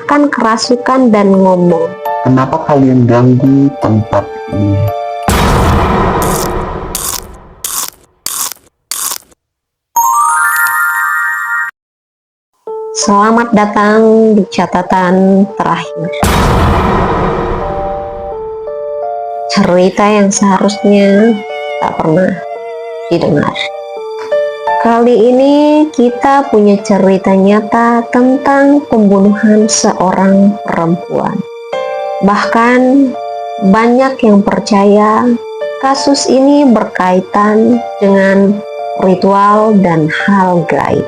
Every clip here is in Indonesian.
bahkan kerasukan dan ngomong. Kenapa kalian ganggu tempat ini? Selamat datang di catatan terakhir. Cerita yang seharusnya tak pernah didengar. Kali ini kita punya cerita nyata tentang pembunuhan seorang perempuan. Bahkan banyak yang percaya kasus ini berkaitan dengan ritual dan hal gaib.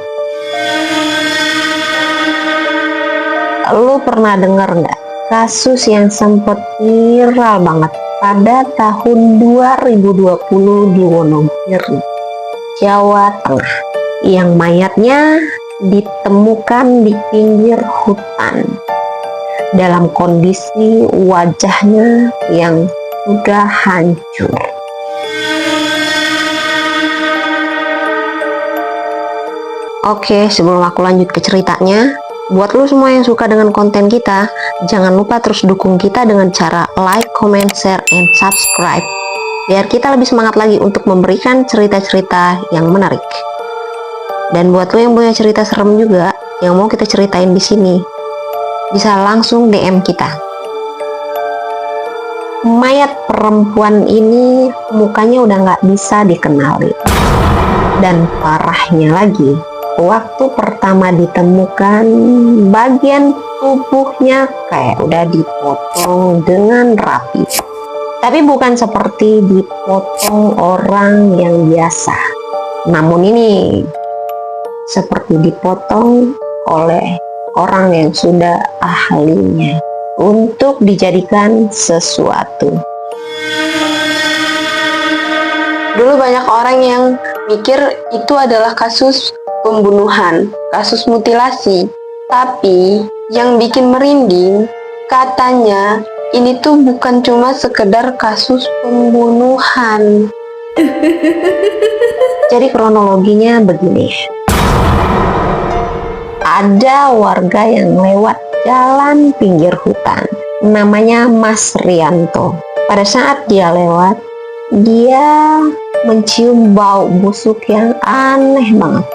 Lu pernah dengar nggak kasus yang sempat viral banget pada tahun 2020 di Wonogiri, Jawa Tengah, yang mayatnya ditemukan di pinggir hutan dalam kondisi wajahnya yang sudah hancur. Oke, sebelum aku lanjut ke ceritanya, buat lu semua yang suka dengan konten kita, jangan lupa terus dukung kita dengan cara like, comment, share, and subscribe, biar kita lebih semangat lagi untuk memberikan cerita-cerita yang menarik. Dan buat lu yang punya cerita serem juga, yang mau kita ceritain di sini, bisa langsung DM kita. Mayat perempuan ini mukanya udah nggak bisa dikenali. Dan parahnya lagi, waktu pertama ditemukan, bagian tubuhnya kayak udah dipotong dengan rapi. Tapi bukan seperti dipotong orang yang biasa. Namun ini seperti dipotong oleh orang yang sudah ahlinya untuk dijadikan sesuatu. Dulu banyak orang yang mikir itu adalah kasus pembunuhan, kasus mutilasi. Tapi yang bikin merinding, katanya ini tuh bukan cuma sekedar kasus pembunuhan. Jadi kronologinya begini. Ada warga yang lewat jalan pinggir hutan, namanya Mas Rianto. Pada saat dia lewat, dia mencium bau busuk yang aneh banget.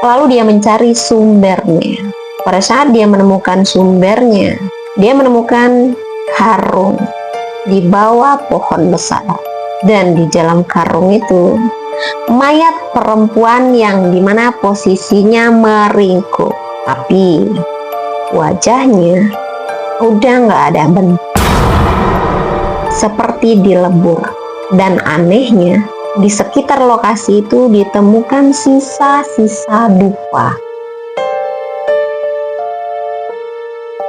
Lalu dia mencari sumbernya. Pada saat dia menemukan sumbernya, dia menemukan karung di bawah pohon besar. Dan di dalam karung itu, mayat perempuan yang dimana posisinya meringkuk. Tapi wajahnya udah nggak ada bentuk. Seperti dilebur. Dan anehnya, di sekitar lokasi itu ditemukan sisa-sisa dupa.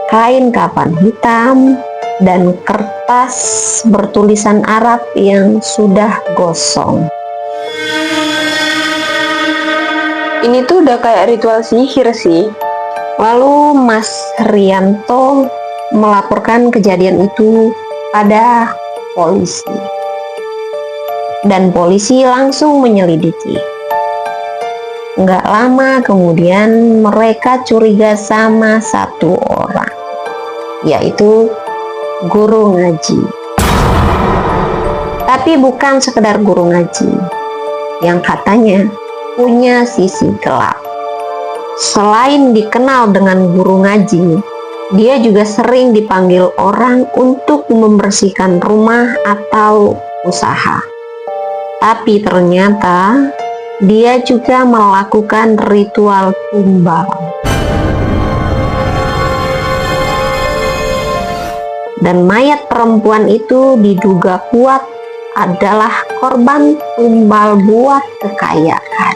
Kain kafan hitam dan kertas bertulisan Arab yang sudah gosong. Ini tuh udah kayak ritual sihir sih. Lalu Mas Rianto melaporkan kejadian itu pada polisi. Dan polisi langsung menyelidiki. Nggak lama kemudian mereka curiga sama satu orang, yaitu guru ngaji. Tapi bukan sekedar guru ngaji, yang katanya punya sisi gelap. Selain dikenal dengan guru ngaji, dia juga sering dipanggil orang untuk membersihkan rumah atau usaha. Tapi ternyata dia juga melakukan ritual tumbal. Dan mayat perempuan itu diduga kuat adalah korban tumbal buat kekayaan.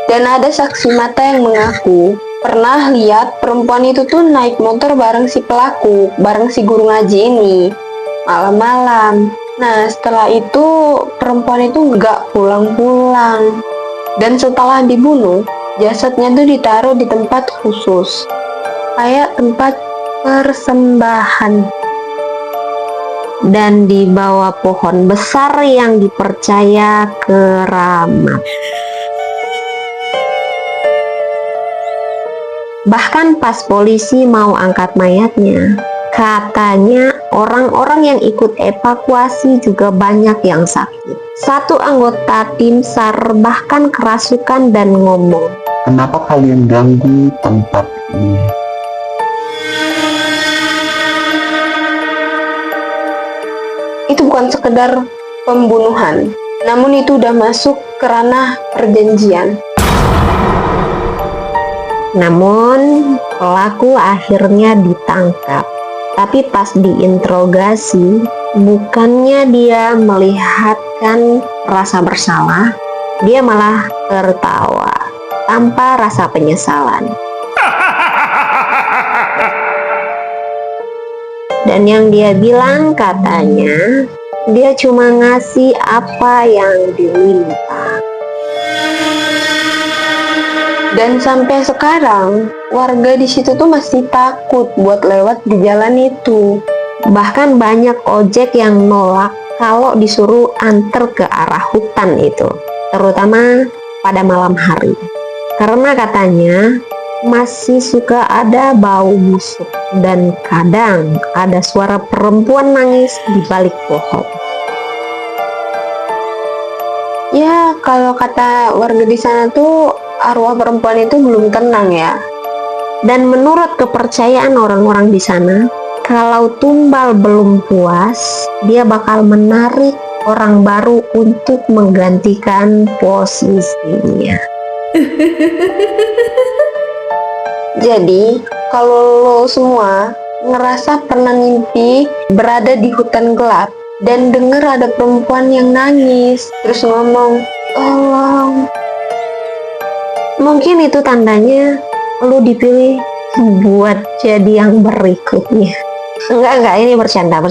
Dan ada saksi mata yang mengaku pernah lihat perempuan itu tuh naik motor bareng si pelaku, bareng si guru ngaji ini, malam-malam. Nah, setelah itu perempuan itu nggak pulang-pulang. Dan setelah dibunuh, jasadnya tuh ditaruh di tempat khusus, kayak tempat persembahan. Dan di bawah pohon besar yang dipercaya keramat. Bahkan pas polisi mau angkat mayatnya, katanya orang-orang yang ikut evakuasi juga banyak yang sakit. Satu anggota tim SAR bahkan kerasukan dan ngomong, Kenapa kalian ganggu tempat ini? itu bukan sekedar pembunuhan, namun itu udah masuk ke ranah perjanjian. Namun, pelaku akhirnya ditangkap. Tapi pas diinterogasi, bukannya dia melihatkan rasa bersalah, dia malah tertawa tanpa rasa penyesalan. Dan yang dia bilang katanya, dia cuma ngasih apa yang diminta. Dan sampai sekarang, warga di situ tuh masih takut buat lewat di jalan itu. Bahkan banyak ojek yang nolak kalau disuruh anter ke arah hutan itu, terutama pada malam hari. Karena katanya masih suka ada bau busuk dan kadang ada suara perempuan nangis di balik pohon. Ya, kalau kata warga di sana tuh arwah perempuan itu belum tenang ya. Dan menurut kepercayaan orang-orang di sana, kalau tumbal belum puas, dia bakal menarik orang baru untuk menggantikan posisinya. Jadi, kalau lo semua ngerasa pernah mimpi berada di hutan gelap dan denger ada perempuan yang nangis, terus ngomong, "Tolong." Mungkin itu tandanya lo dipilih buat jadi yang berikutnya. Enggak, ini bercanda.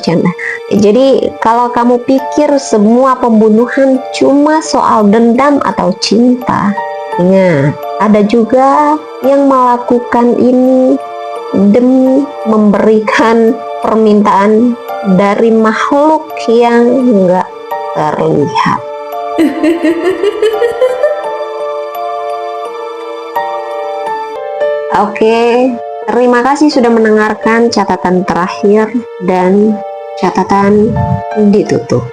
Jadi kalau kamu pikir semua pembunuhan cuma soal dendam atau cinta, ingat, ada juga yang melakukan ini demi memberikan permintaan dari makhluk yang enggak terlihat. Oke, terima kasih sudah mendengarkan catatan terakhir dan catatan ditutup.